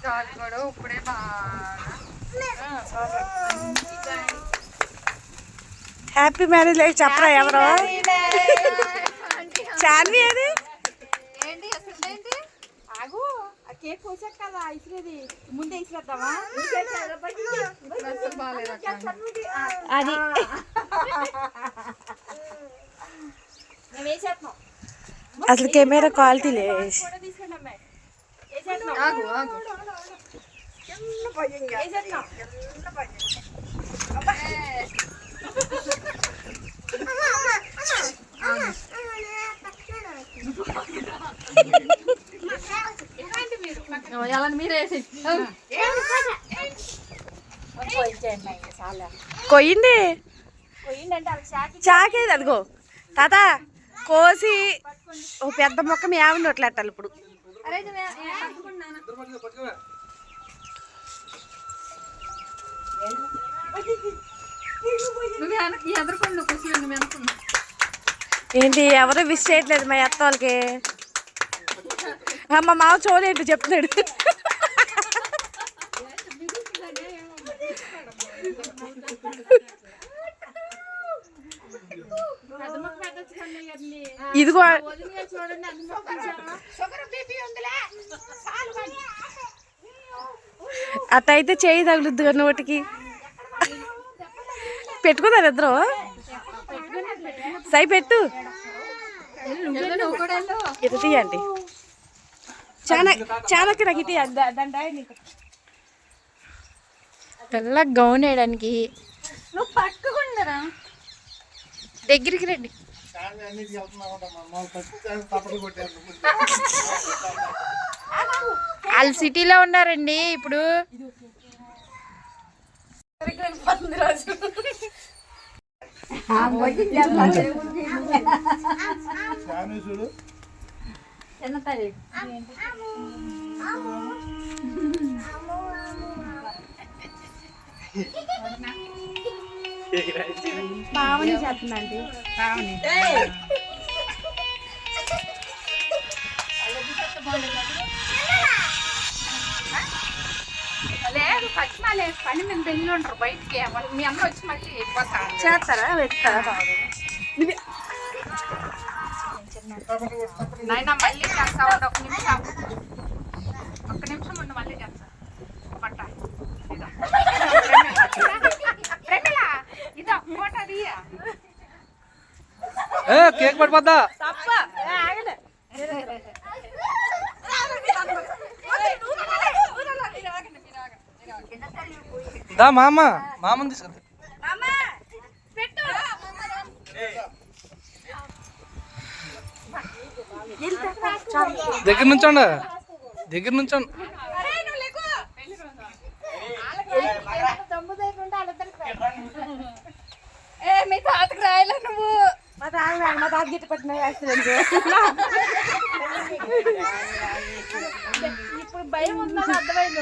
కాలు కూడా ఇప్పుడే హ్యాపీ మ్యారేజ్ లైఫ్ చెప్పరా ఎవరో చాన్వి అది ఏంటి అసలు ఏంటి ఆగు ఆ కేక్ కోసాక కదా ఇసిరేది ముందే ఇసిరేద్దామా అది అసలు కెమెరా క్వాలిటీ లేదు కొయ్యండి చాకేది అదిగో తాత కోసి ఓ పెద్ద మొక్క మీ ఆవిడ నోట్లెట్టాలి ఇప్పుడు ఏంటి ఎవరు విష్ చేయట్లేదు మా అత్త వాళ్ళకి మా మామ చూడేంటి చెప్తున్నాడు ఇదిగో అట్ట అయితే చేయి తగులుద్దు కదా నోటికి పెట్టుకున్నారు ఇద్దరు సై పెట్టు ఇటు తీయండి చాలా నాకు ఇటు తెల్ల గౌన్ వేయడానికి నువ్వు పట్టుకుందరా దగ్గరికి రండి వాళ్ళు సిటీలో ఉన్నారండి ఇప్పుడు పావని చేస్తుందండి పావని లేదు పచ్చిమాలే పని మేము వెళ్ళి ఉంటారు బయటికి మీ అమ్మ వచ్చి మళ్ళీ చేస్తారా వెళ్తారా నాయన మళ్ళీ చేస్తా ఉండు ఒక్క నిమిషం ఉండు మళ్ళీ చేస్తా పట్ట ఇదో ఫోటో దియా కేక్ పడిపోద్దా దా మామని తీసుకుంటా దగ్గర నుంచోండి మీ తాతకు రాయలే నువ్వు మా తాత గిట్ట పట్టిన యాక్సిడెంట్ ఇప్పుడు భయం ఉందని అర్థమైంది